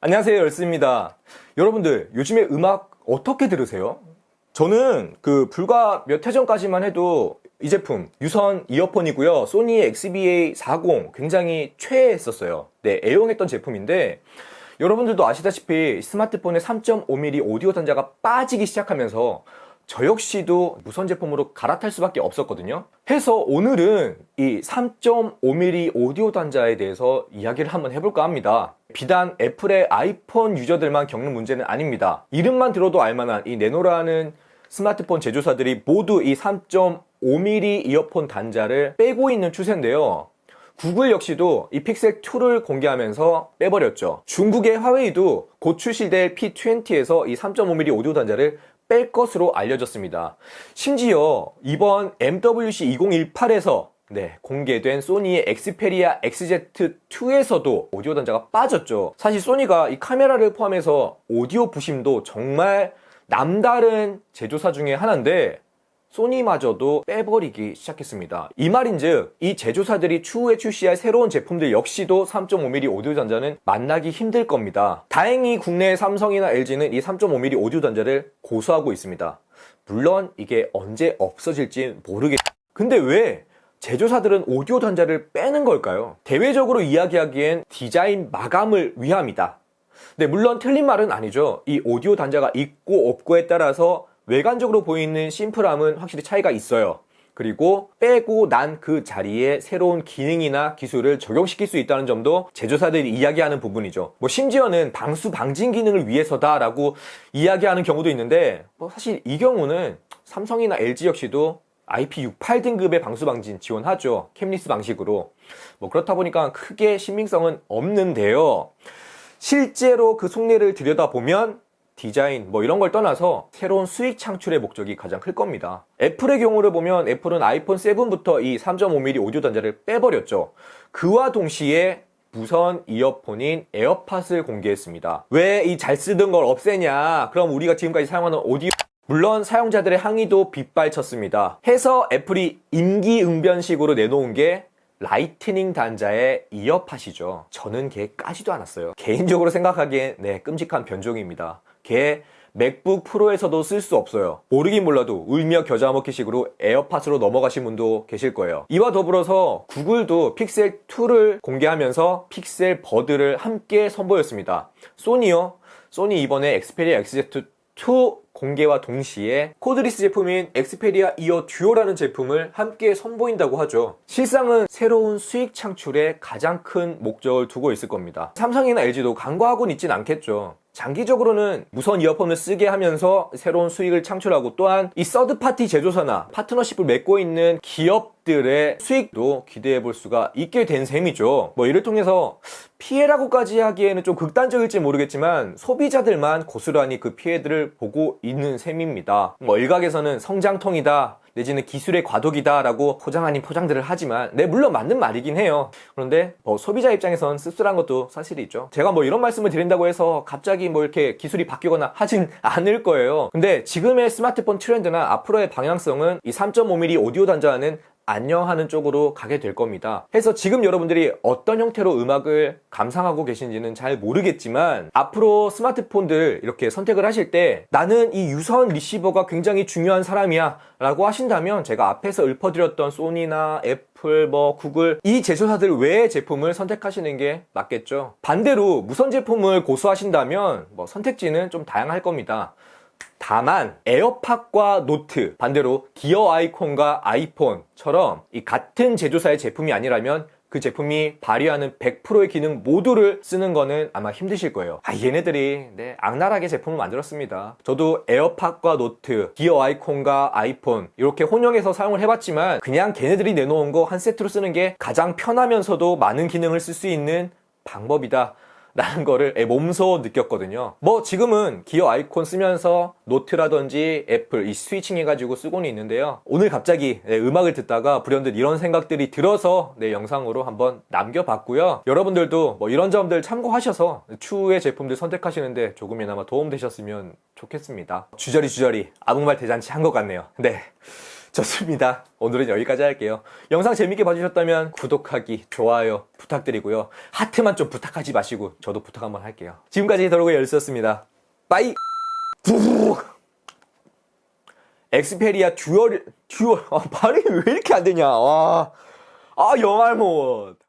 안녕하세요, 열스입니다. 여러분들 요즘에 음악 어떻게 들으세요? 저는 불과 몇 해 전까지만 해도 이 제품 유선 이어폰이고요, 소니의 XBA40 굉장히 최애했었어요. 네, 애용했던 제품인데 여러분들도 아시다시피 스마트폰의 3.5mm 오디오 단자가 빠지기 시작하면서 저 역시도 무선 제품으로 갈아탈 수밖에 없었거든요. 해서 오늘은 이 3.5mm 오디오 단자에 대해서 이야기를 한번 해볼까 합니다. 비단 애플의 아이폰 유저들만 겪는 문제는 아닙니다. 이름만 들어도 알만한 이 네노라는 스마트폰 제조사들이 모두 이 3.5mm 이어폰 단자를 빼고 있는 추세인데요. 구글 역시도 이 픽셀2를 공개하면서 빼버렸죠. 중국의 화웨이도 곧 출시될 P20에서 이 3.5mm 오디오 단자를 뺄 것으로 알려졌습니다. 심지어 이번 MWC 2018에서 공개된 소니의 엑스페리아 XZ2에서도 오디오 단자가 빠졌죠. 사실 소니가 이 카메라를 포함해서 오디오 부심도 정말 남다른 제조사 중에 하나인데 소니마저도 빼버리기 시작했습니다. 이 말인즉 이 제조사들이 추후에 출시할 새로운 제품들 역시도 3.5mm 오디오 단자는 만나기 힘들 겁니다. 다행히 국내 삼성이나 LG는 이 3.5mm 오디오 단자를 고수하고 있습니다. 물론 이게 언제 없어질지 근데 왜 제조사들은 오디오 단자를 빼는 걸까요? 대외적으로 이야기하기엔 디자인 마감을 위함이다. 네, 물론 틀린 말은 아니죠. 이 오디오 단자가 있고 없고에 따라서 외관적으로 보이는 심플함은 확실히 차이가 있어요. 그리고 빼고 난 그 자리에 새로운 기능이나 기술을 적용시킬 수 있다는 점도 제조사들이 이야기하는 부분이죠. 심지어는 방수 방진 기능을 위해서다라고 이야기하는 경우도 있는데 사실 이 경우는 삼성이나 LG 역시도 IP68 등급의 방수 방진 지원하죠. 캠리스 방식으로. 그렇다 보니까 크게 신빙성은 없는데요. 실제로 그 속내를 들여다보면 디자인 이런 걸 떠나서 새로운 수익 창출의 목적이 가장 클 겁니다. 애플의 경우를 보면 애플은 아이폰 7부터 이 3.5mm 오디오 단자를 빼버렸죠. 그와 동시에 무선 이어폰인 에어팟을 공개했습니다. 왜 이 잘 쓰던 걸 없애냐, 그럼 우리가 지금까지 사용하는 오디오, 물론 사용자들의 항의도 빗발쳤습니다. 해서 애플이 임기응변식으로 내놓은 게 라이트닝 단자의 이어팟이죠. 저는 걔 까지도 않았어요. 개인적으로 생각하기엔 끔찍한 변종입니다. 걔 맥북 프로에서도 쓸 수 없어요. 모르긴 몰라도 울며 겨자 먹기식으로 에어팟으로 넘어가신 분도 계실 거예요. 이와 더불어서 구글도 픽셀2를 공개하면서 픽셀 버드를 함께 선보였습니다. 소니요? 소니 이번에 엑스페리아 XZ2 공개와 동시에 코드리스 제품인 엑스페리아 이어 듀오라는 제품을 함께 선보인다고 하죠. 실상은 새로운 수익 창출에 가장 큰 목적을 두고 있을 겁니다. 삼성이나 LG도 간과하고는 있진 않겠죠. 장기적으로는 무선 이어폰을 쓰게 하면서 새로운 수익을 창출하고, 또한 이 서드파티 제조사나 파트너십을 맺고 있는 기업들의 수익도 기대해 볼 수가 있게 된 셈이죠. 이를 통해서 피해라고까지 하기에는 좀 극단적일지 모르겠지만 소비자들만 고스란히 그 피해들을 보고 있는 셈입니다. 일각에서는 성장통이다 내지는 기술의 과도기다 라고 포장 아닌 포장들을 하지만 물론 맞는 말이긴 해요. 그런데 소비자 입장에선 씁쓸한 것도 사실이죠. 제가 이런 말씀을 드린다고 해서 갑자기 이렇게 기술이 바뀌거나 하진 않을 거예요. 근데 지금의 스마트폰 트렌드나 앞으로의 방향성은 이 3.5mm 오디오 단자는 안녕하는 쪽으로 가게 될 겁니다. 해서 지금 여러분들이 어떤 형태로 음악을 감상하고 계신지는 잘 모르겠지만 앞으로 스마트폰들 이렇게 선택을 하실 때 나는 이 유선 리시버가 굉장히 중요한 사람이야 라고 하신다면 제가 앞에서 읊어드렸던 소니나 애플, 구글 이 제조사들 외의 제품을 선택하시는 게 맞겠죠. 반대로 무선 제품을 고수하신다면 선택지는 좀 다양할 겁니다. 다만 에어팟과 노트, 반대로 기어 아이콘과 아이폰처럼 이 같은 제조사의 제품이 아니라면 그 제품이 발휘하는 100%의 기능 모두를 쓰는 거는 아마 힘드실 거예요. 얘네들이 악랄하게 제품을 만들었습니다. 저도 에어팟과 노트, 기어 아이콘과 아이폰 이렇게 혼용해서 사용을 해봤지만 그냥 걔네들이 내놓은 거 한 세트로 쓰는 게 가장 편하면서도 많은 기능을 쓸 수 있는 방법이다 라는 거를 몸소 느꼈거든요. 지금은 기어 아이콘 쓰면서 노트라든지 애플 이 스위칭 해가지고 쓰고는 있는데요. 오늘 갑자기 음악을 듣다가 불현듯 이런 생각들이 들어서 영상으로 한번 남겨봤고요. 여러분들도 이런 점들 참고하셔서 추후의 제품들 선택하시는데 조금이나마 도움되셨으면 좋겠습니다. 주저리 아무 말 대잔치 한 것 같네요. 좋습니다. 오늘은 여기까지 할게요. 영상 재밌게 봐주셨다면 구독하기, 좋아요 부탁드리고요. 하트만 좀 부탁하지 마시고 저도 부탁 한번 할게요. 지금까지 더러고의 열쇠였습니다. 빠이! 엑스페리아 듀얼, 발음이 왜 이렇게 안 되냐. 와. 영알못.